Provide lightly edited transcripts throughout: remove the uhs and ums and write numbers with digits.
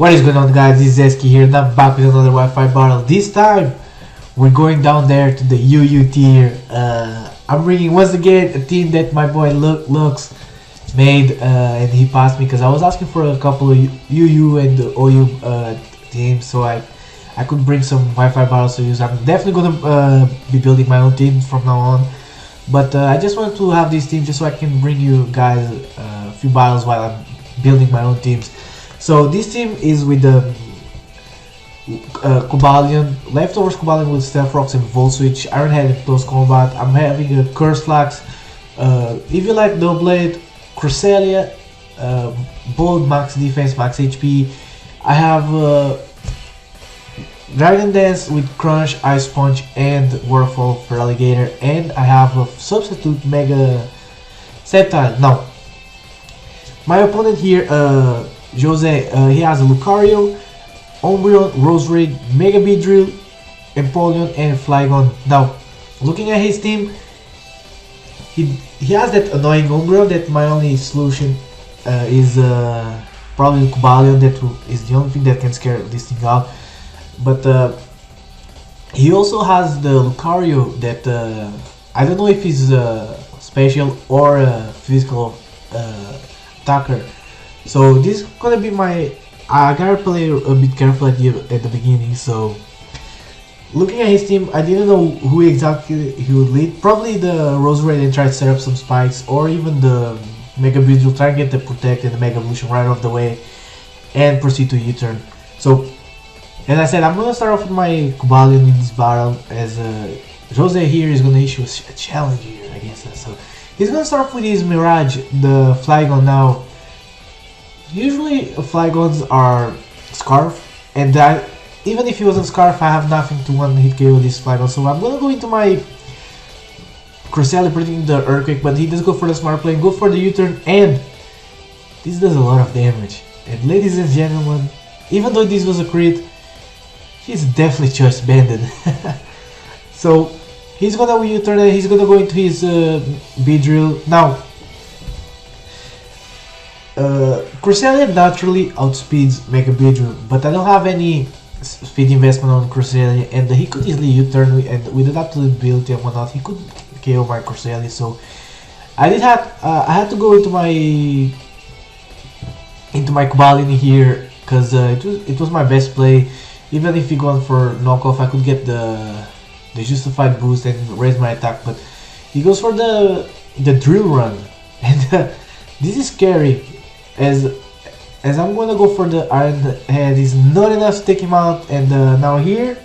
What is going on, guys? This is Esquilo here and I'm back with another Wi-Fi battle. This time we're going down there to the UU tier. I'm bringing once again a team that my boy Lux made and he passed me because I was asking for a couple of UU and OU teams so I could bring some Wi-Fi battles to use. I'm definitely gonna be building my own teams from now on, but I just wanted to have this team just so I can bring you guys a few battles while I'm building my own teams. So this team is with the Cobalion, Leftovers Cobalion with Stealth Rocks and Volt Switch, Iron Head in close combat. I'm having a Curse Flax, if you like Doublade, Cresselia, Bold Max Defense, Max HP. I have Dragon Dance with Crunch, Ice Punch and Waterfall for Alligator, and I have a substitute Mega Sceptile. Now, my opponent here, Jose, he has a Lucario, Umbreon, Roserade, Mega Beedrill, Empoleon and Flygon. Now, looking at his team, he has that annoying Umbreon that my only solution is probably Cobalion. That is the only thing that can scare this thing out. But he also has the Lucario that I don't know if he's special or physical attacker. So this is gonna be my. I gotta play a bit careful at the beginning. So looking at his team, I didn't know who exactly he would lead. Probably the Roserade and try to set up some spikes, or even the Mega Beedrill, try and get the Protect and the Mega Evolution right off the way, and proceed to U-turn. So as I said, I'm gonna start off with my Cobalion in this battle, as Jose here is gonna issue a challenge here, I guess. So he's gonna start off with his Mirage, the Flygon. Now, usually Flygons are Scarf, and that even if he wasn't Scarf, I have nothing to one-hit KO this Flygon. So I'm gonna go into my Cresselia predicting the Earthquake, but he does go for the smart play, go for the U-turn, and this does a lot of damage. And ladies and gentlemen, even though this was a crit, he's definitely choice banded. So he's gonna U-turn and he's gonna go into his Beedrill. Now, Cresselia naturally outspeeds Mega Beedrill, but I don't have any speed investment on Cresselia, and he could easily U-turn, and with adaptability and whatnot, he could KO my Cresselia. So I had to go into my Cobalion here because it was my best play. Even if he gone for knockoff, I could get the justified boost and raise my attack, but he goes for the drill run, and this is scary. As I'm gonna go for the Iron Head, is not enough to take him out, and now here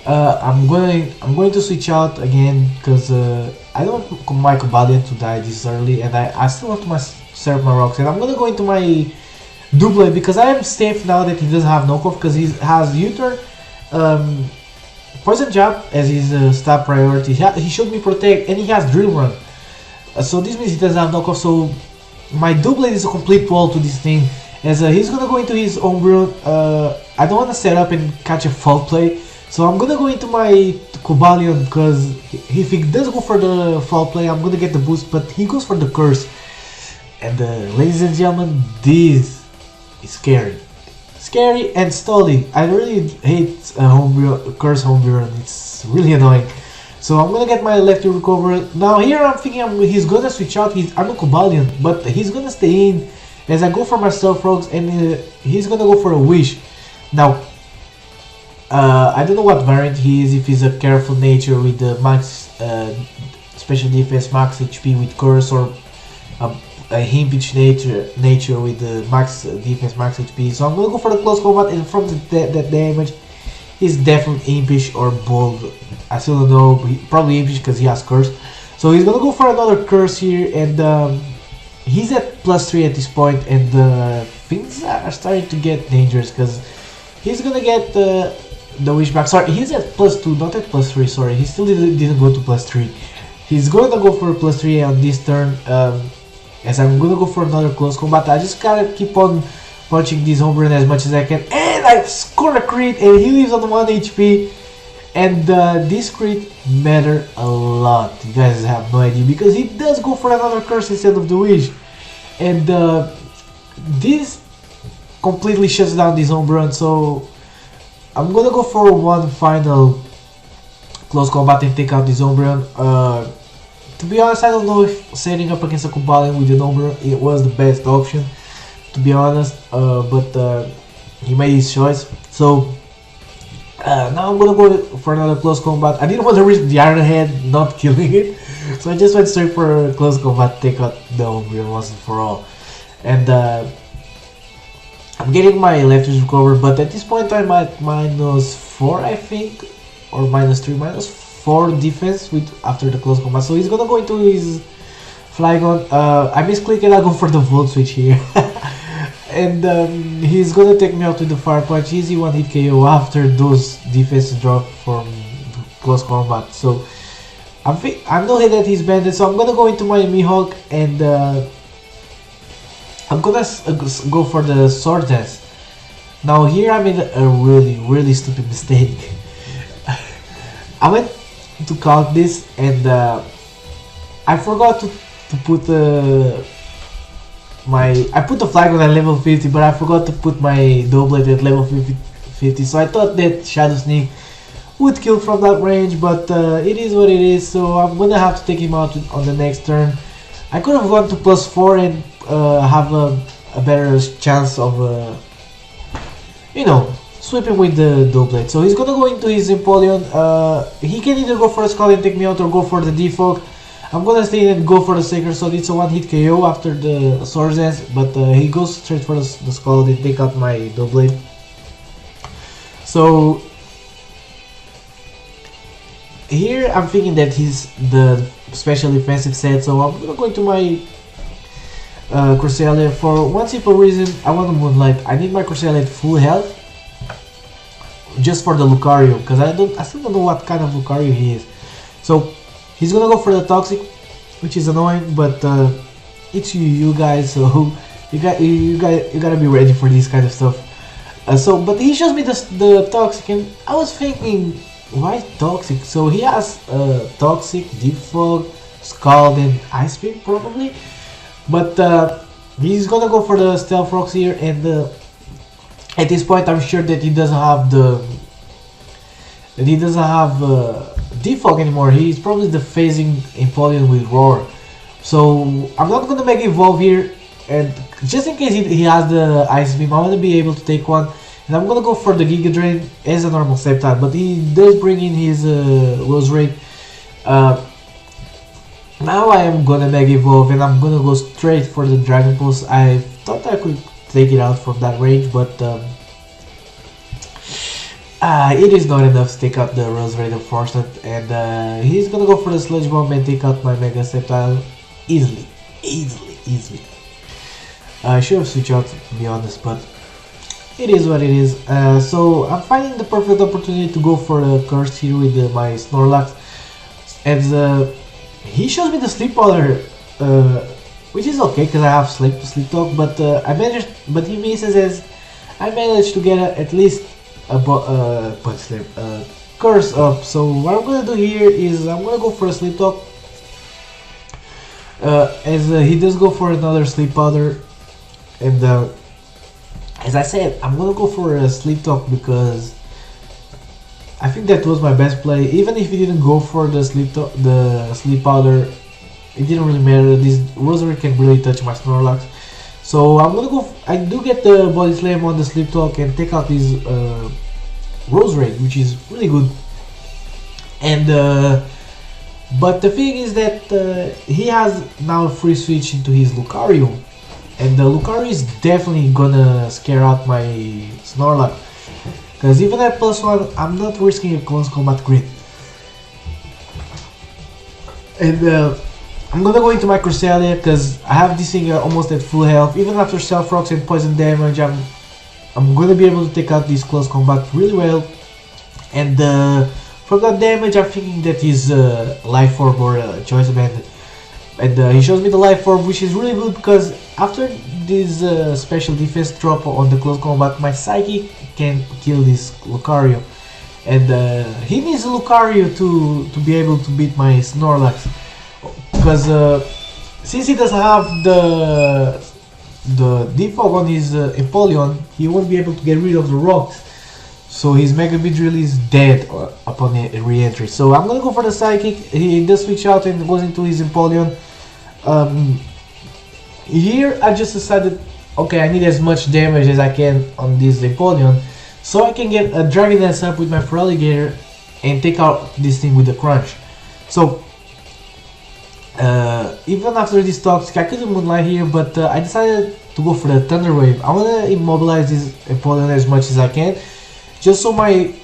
I'm going to switch out again because I don't want my Cobalion to die this early, and I still want to serve my rocks, and I'm gonna go into my Doublade because I am safe now that he doesn't have knockoff, because he has U-turn, Poison Jab as his stab priority. He showed me Protect, and he has Drill Run, so this means he doesn't have knockoff. So my Doublade is a complete wall to this thing, as he's gonna go into his Umbreon. I don't want to set up and catch a foul play, so I'm gonna go into my Cobalion, because if he does go for the foul play, I'm gonna get the boost, but he goes for the Curse. And ladies and gentlemen, this is scary and stalling. I really hate Curse Umbreon. It's really annoying. So I'm gonna get my lefty recover. Now here I'm thinking he's gonna switch out. I'm a Cobalion, but he's gonna stay in as I go for my Stealth Rocks, and he's gonna go for a Wish. Now I don't know what variant he is, if he's a Careful Nature with the max special defense, max HP with Curse, or a Impish nature with the max defense, max HP. So I'm gonna go for the close combat, and from that damage, he's definitely Impish or Bold. I still don't know, probably Impish because he has Curse. So he's gonna go for another Curse here, and he's at +3 at this point, and things are starting to get dangerous because he's gonna get the Wish back. Sorry, he's at +2, not at +3. Sorry, he still didn't go to +3. He's gonna go for +3 on this turn. As I'm gonna go for another close combat. I just gotta keep on punching this Umbreon as much as I can, and I score a crit, and he leaves on 1 HP. And this crit matter a lot. You guys have no idea, because he does go for another Curse instead of the Wish, and this completely shuts down this home run. So I'm gonna go for one final close combat and take out this home run. To be honest, I don't know if setting up against a Kubalin with the home run it was the best option, to be honest, but he made his choice. So now I'm gonna go for another close combat. I didn't want to risk the Iron Head not killing it, so I just went straight for a close combat, take out the home run once and for all. And I'm getting my lefties recovered, but at this point I'm at -4, I think, or -3, -4 defense with after the close combat. So he's gonna go into his Flygon. I misclicked and I go for the Volt Switch here. And he's gonna take me out with the Fire Punch, easy one hit KO after those defenses drop from close combat. So I'm not hit that he's banded, so I'm gonna go into my Mihawk and I'm gonna go for the Sword Dance. Now here I made a really stupid mistake. I went to count this and I forgot to put I put the Flygon at level 50, but I forgot to put my Doublade at level 50, so I thought that Shadow Sneak would kill from that range, but it is what it is, so I'm gonna have to take him out on the next turn. I could have gone to +4 and have a better chance of you know, sweeping with the Doublade. So he's gonna go into his Empoleon. He can either go for a Skull and take me out or go for the Defog. I'm gonna stay and go for the Sacred Sword. It's a one hit KO after the Sword Dance, but he goes straight for the Skull and take out my Doublade. So here I'm thinking that he's the special defensive set, so I'm gonna go into my Cresselia for one simple reason. I want to Moonlight. I need my Cresselia at full health just for the Lucario, because I still don't know what kind of Lucario he is. So he's gonna go for the Toxic, which is annoying, but it's you guys, so you gotta be ready for this kind of stuff. But he shows me the Toxic, and I was thinking, why Toxic? So he has Toxic, Deep Fog, Scald, and Ice Beam probably. But he's gonna go for the Stealth Rocks here, and at this point I'm sure that he doesn't have Deep Fog anymore. He's probably the phasing Empoleon with Roar. So I'm not gonna make Evolve here, and just in case he has the Ice Beam, I wanna be able to take one. And I'm gonna go for the Giga Drain as a normal Sceptile, but he does bring in his Roserade. Now I am gonna Mega Evolve and I'm gonna go straight for the Dragon Pulse. I thought I could take it out from that range, but it is not enough to take out the Roserade, unfortunately. And he's gonna go for the Sludge Bomb and take out my Mega Sceptile easily. I should have switched out, to be honest, but it is what it is. So I'm finding the perfect opportunity to go for a Curse here with my Snorlax, and he shows me the Sleep Powder, which is okay because I have Sleep Talk, but he misses as I managed to get at least a Curse up. So what I'm gonna do here is I'm gonna go for a Sleep Talk, as he does go for another Sleep Powder, and as I said, I'm gonna go for a Sleep Talk because I think that was my best play. Even if he didn't go for the Sleep Powder, it didn't really matter. This Roserade can really touch my Snorlax. So I'm gonna go. I do get the Body Slam on the Sleep Talk and take out this Roserade, which is really good. And but the thing is that he has now a free switch into his Lucario, and the Lucario is definitely gonna scare out my Snorlax. Because even at +1, I'm not risking a close combat crit. And I'm gonna go into my Cresselia because I have this thing almost at full health. Even after Stealth Rocks and poison damage, I'm gonna be able to take out this close combat really well. And from that damage, I'm thinking that he's Life Orb or Choice Bandit. And he shows me the Life Orb, which is really good because after this special defense drop on the close combat, my Psychic can kill this Lucario. And he needs Lucario to be able to beat my Snorlax. Because since he doesn't have the defog on his Empoleon, he won't be able to get rid of the rocks. So his Mega Beedrill is dead upon a re-entry. So I'm gonna go for the Psychic. He does switch out and goes into his Empoleon. Here I just decided, okay, I need as much damage as I can on this Empoleon, so I can get a Dragon Dance up with my Feraligatr and take out this thing with the Crunch. So even after this Toxic, I could do Moonlight here, but I decided to go for the Thunder Wave. I want to immobilize this Empoleon as much as I can, just so my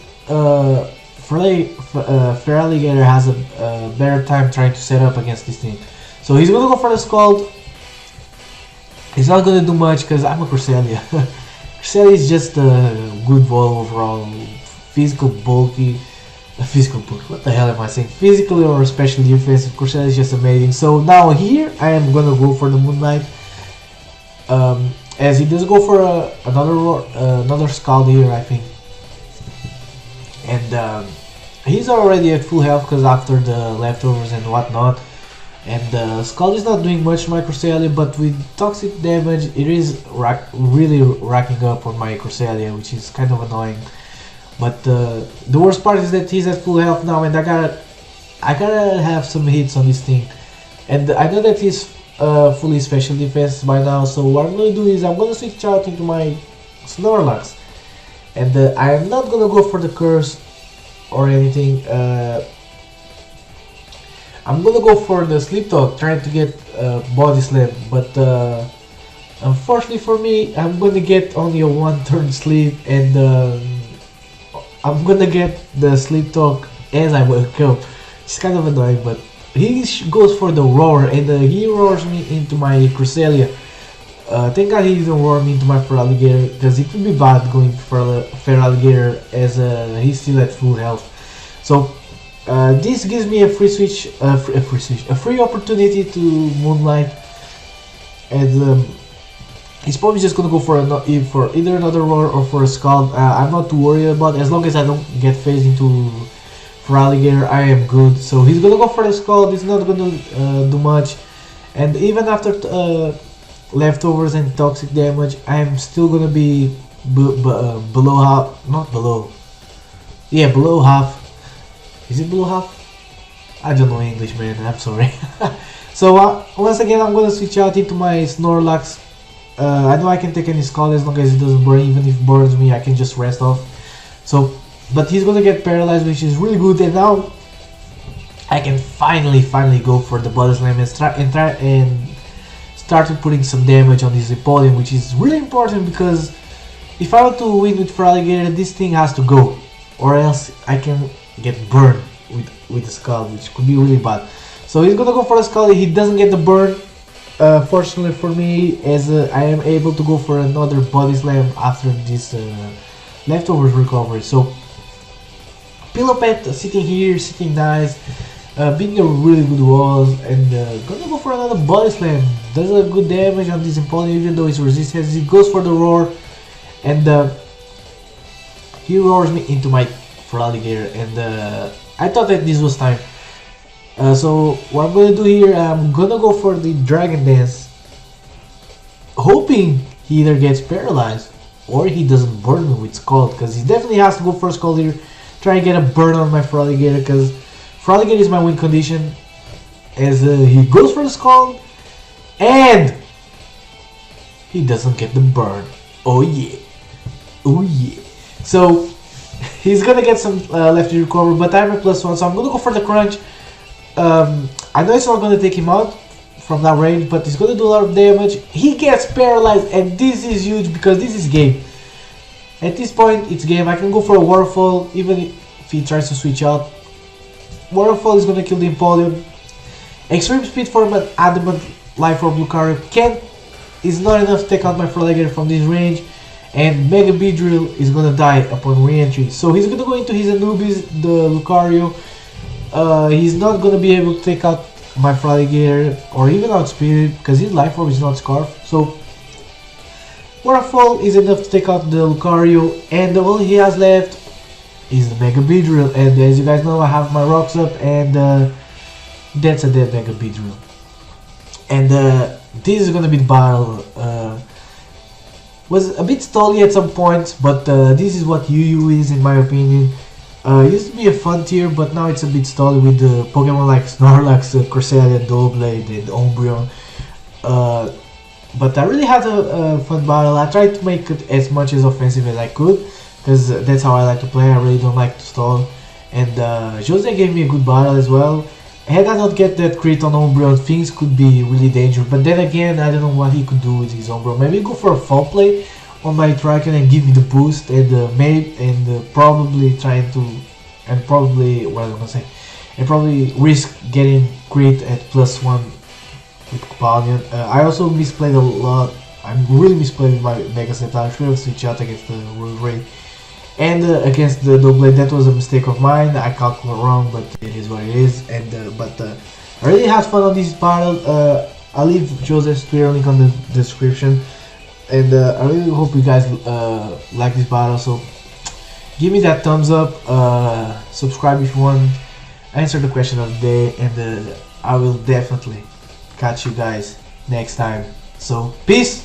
Feraligatr has a better time trying to set up against this thing. So he's gonna go for the Scald. He's not gonna do much because I'm a Cresselia. Cresselia is just a good ball overall. Physical, bulky. Physical bulky, what the hell am I saying? Physically or especially defensive, Cresselia is just amazing. So now here I am gonna go for the Moonlight. As he does go for another Scald here, I think. And he's already at full health because after the leftovers and whatnot. And Scald is not doing much to my Cresselia, but with toxic damage it is really racking up on my Cresselia, which is kind of annoying. But the worst part is that he's at full health now, and I gotta have some hits on this thing. And I know that he's fully special defense by now, so what I'm gonna do is I'm gonna switch out into my Snorlax. And I am not gonna go for the curse or anything. I'm gonna go for the Sleep Talk, trying to get Body Slam, but unfortunately for me, I'm gonna get only a 1-turn sleep, and I'm gonna get the Sleep Talk as I wake up. It's kind of annoying, but he goes for the Roar, and he roars me into my Cresselia. Thank God he didn't roar me into my Feraligatr, because it would be bad going for Feraligatr as he's still at full health. So this gives me a free opportunity to Moonlight, and he's probably just gonna go for either another Roar or for a Scald. I'm not too worried about it. As long as I don't get phased into Feraligatr, I am good. So he's gonna go for the Scald. He's not gonna do much, and even after leftovers and toxic damage, I am still gonna be below half. Not below. Yeah, below half. Is it below half? I don't know English, man, I'm sorry. So once again I'm gonna switch out into my Snorlax. I know I can take any Scald as long as it doesn't burn. Even if it burns me, I can just rest off. So, but he's gonna get paralyzed, which is really good, and now I can finally go for the Body Slam and start putting some damage on this Empoleon, which is really important, because if I want to win with Feraligatr, this thing has to go, or else I can get burned with the Scald, which could be really bad. So he's gonna go for the Scald. He doesn't get the burn, fortunately for me, as I am able to go for another Body Slam after this leftovers recovery. So Pillow Pet sitting here, sitting nice, being a really good wall, and gonna go for another Body Slam. Does a good damage on this Empoleon, even though it's resistance. He goes for the Roar, and he roars me into my Feraligatr, and I thought that this was time. So what I'm gonna do here, I'm gonna go for the Dragon Dance, hoping he either gets paralyzed or he doesn't burn me with Scald, because he definitely has to go for Scald here, try and get a burn on my Feraligatr, because Feraligatr is my win condition. As he goes for the Scald, and he doesn't get the burn. Oh yeah, oh yeah. So he's gonna get some left to recover, but I'm at +1, so I'm gonna go for the Crunch. I know it's not gonna take him out from that range, but it's gonna do a lot of damage. He gets paralyzed, and this is huge because this is game. At this point, it's game. I can go for a Waterfall, even if he tries to switch out. Waterfall is gonna kill the Empoleon. Extreme Speed for an Adamant Life Orb Lucario is not enough to take out my Feraligatr from this range, and Mega Beedrill is gonna die upon re-entry. So he's gonna go into his Anubis, the Lucario. He's not gonna be able to take out my Feraligatr or even outspeed it, because his Life Orb is not Scarf. So Waterfall is enough to take out the Lucario, and all he has left is the Mega Beedrill. And as you guys know, I have my rocks up, and that's a dead Mega Beedrill. And this is gonna be the battle. Was a bit stally at some points, but this is what UU is in my opinion. It used to be a fun tier, but now it's a bit stally with the Pokemon like Snorlax, Cresselia, Doublade, and Umbreon. But I really had a fun battle. I tried to make it as much as offensive as I could, because that's how I like to play. I really don't like to stall. And Jose gave me a good battle as well. Had I not get that crit on Umbreon, things could be really dangerous. But then again, I don't know what he could do with his Umbreon. Maybe go for a foul play on my Triken and give me the boost, and probably trying to, and probably what I'm gonna say, and probably risk getting crit at +1 with Copalion. I also misplayed a lot. I'm really misplaying my Mega Set. I should have switched out against the Royal Ray. And against the Doublade, that was a mistake of mine. I calculated wrong, but it is what it is. And I really had fun on this battle. I'll leave Joseph's Twitter link on the description. And I really hope you guys like this battle. So give me that thumbs up. Subscribe if you want. Answer the question of the day, and I will definitely catch you guys next time. So peace.